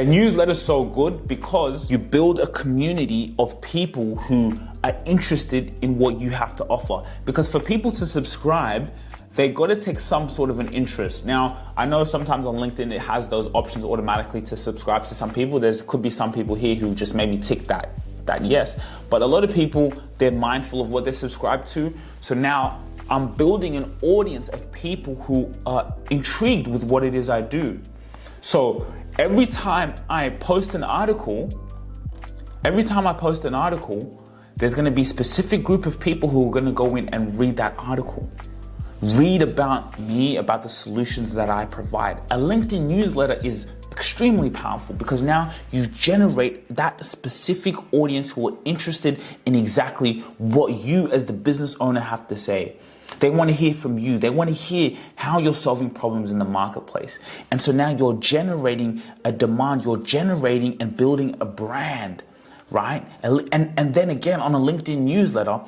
A newsletter is so good because you build a community of people who are interested in what you have to offer. Because for people to subscribe, they got to take some sort of an interest. Now, I know sometimes on LinkedIn it has those options automatically to subscribe to some people. There could be some people here who just maybe tick that yes. But a lot of people, they're mindful of what they subscribe to. So now I'm building an audience of people who are intrigued with what it is I do. So every time I post an article, there's going to be a specific group of people who are going to go in and read that article. Read about me, about the solutions that I provide. A LinkedIn newsletter is extremely powerful because now you generate that specific audience who are interested in exactly what you as the business owner have to say. They want to hear from you. They want to hear how you're solving problems in the marketplace. And so now you're generating a demand, you're generating and building a brand, right? And then again, on a LinkedIn newsletter,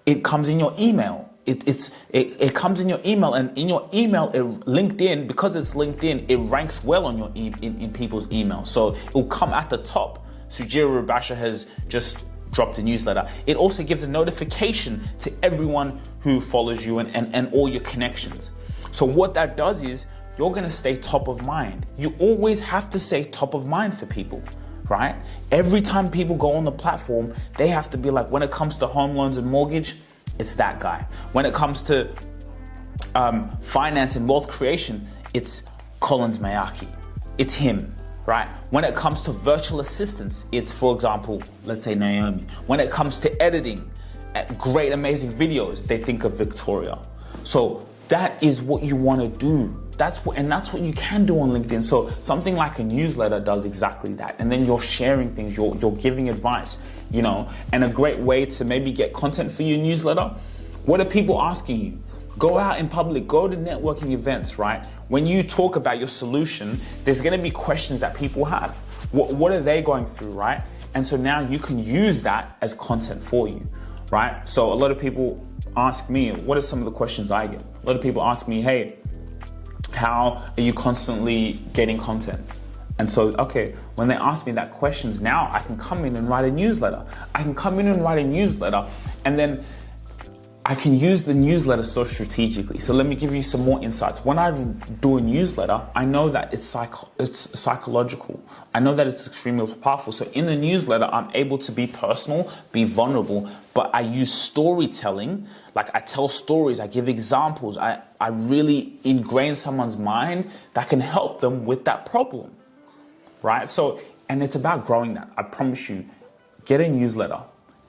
it comes in your email. It comes in your email, and in your email, LinkedIn, because it's LinkedIn, it ranks well on your in people's emails. So it will come at the top. Sugira Rubasha has just dropped a newsletter. It also gives a notification to everyone who follows you and all your connections. So what that does is you're going to stay top of mind. You always have to stay top of mind for people, right? Every time people go on the platform, they have to be like, when it comes to home loans and mortgage, it's that guy. When it comes to finance and wealth creation, it's Collins Mayaki. It's him, right? When it comes to virtual assistants, it's, for example, let's say Naomi. When it comes to editing, great, amazing videos, they think of Victoria. So that is what you want to do. That's what you can do on LinkedIn. So something like a newsletter does exactly that. And then you're sharing things, you're giving advice, and a great way to maybe get content for your newsletter. What are people asking you? Go out in public, go to networking events, right? When you talk about your solution, there's going to be questions that people have. What are they going through, right? And so now you can use that as content for you, right? So a lot of people ask me, what are some of the questions I get? A lot of people ask me, hey, how are you constantly getting content? And so, okay, when they ask me that questions, now I can come in and write a newsletter. And then I can use the newsletter so strategically. So let me give you some more insights. When I do a newsletter, I know that it's psychological. I know that it's extremely powerful. So in the newsletter, I'm able to be personal, be vulnerable, but I use storytelling. Like I tell stories, I give examples. I really ingrain someone's mind that can help them with that problem, right? So, and it's about growing that. I promise you, get a newsletter.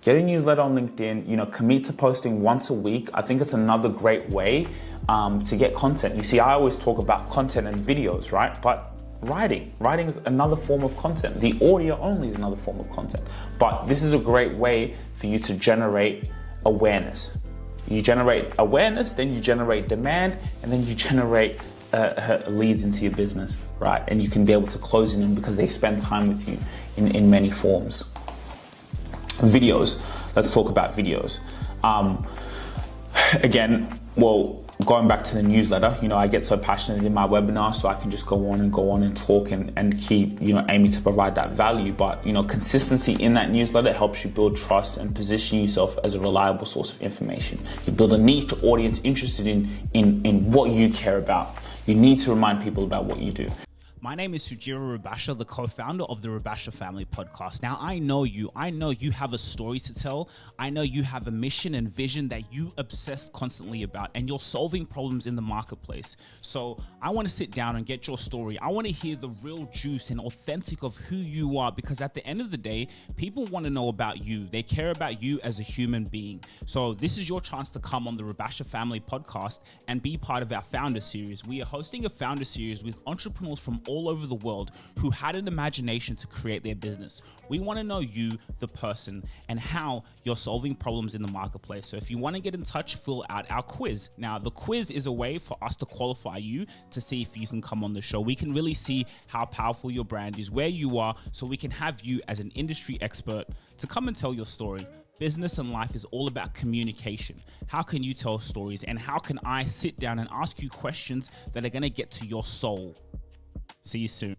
Get a newsletter on LinkedIn, commit to posting once a week. I think it's another great way to get content. You see, I always talk about content and videos, right? But writing is another form of content. The audio only is another form of content. But this is a great way for you to generate awareness. You generate awareness, then you generate demand, and then you generate leads into your business, right? And you can be able to close in them because they spend time with you in many forms. Videos. Let's talk about videos. Again, going back to the newsletter, I get so passionate in my webinar, so I can just go on and talk and keep, aiming to provide that value. But, consistency in that newsletter helps you build trust and position yourself as a reliable source of information. You build a niche audience interested in what you care about. You need to remind people about what you do. My name is Sugira Rubasha, the co-founder of the Rubasha Family Podcast. Now, I know you have a story to tell. I know you have a mission and vision that you obsess constantly about, and you're solving problems in the marketplace. So I want to sit down and get your story. I want to hear the real juice and authentic of who you are, because at the end of the day, people want to know about you. They care about you as a human being. So this is your chance to come on the Rubasha Family Podcast and be part of our Founder Series. We are hosting a Founder Series with entrepreneurs from all over the world who had an imagination to create their business. We want to know you, the person, and how you're solving problems in the marketplace. So if you want to get in touch, fill out our quiz. Now, the quiz is a way for us to qualify you to see if you can come on the show. We can really see how powerful your brand is, where you are, so we can have you as an industry expert to come and tell your story. Business and life is all about communication. How can you tell stories, and how can I sit down and ask you questions that are going to get to your soul? See you soon.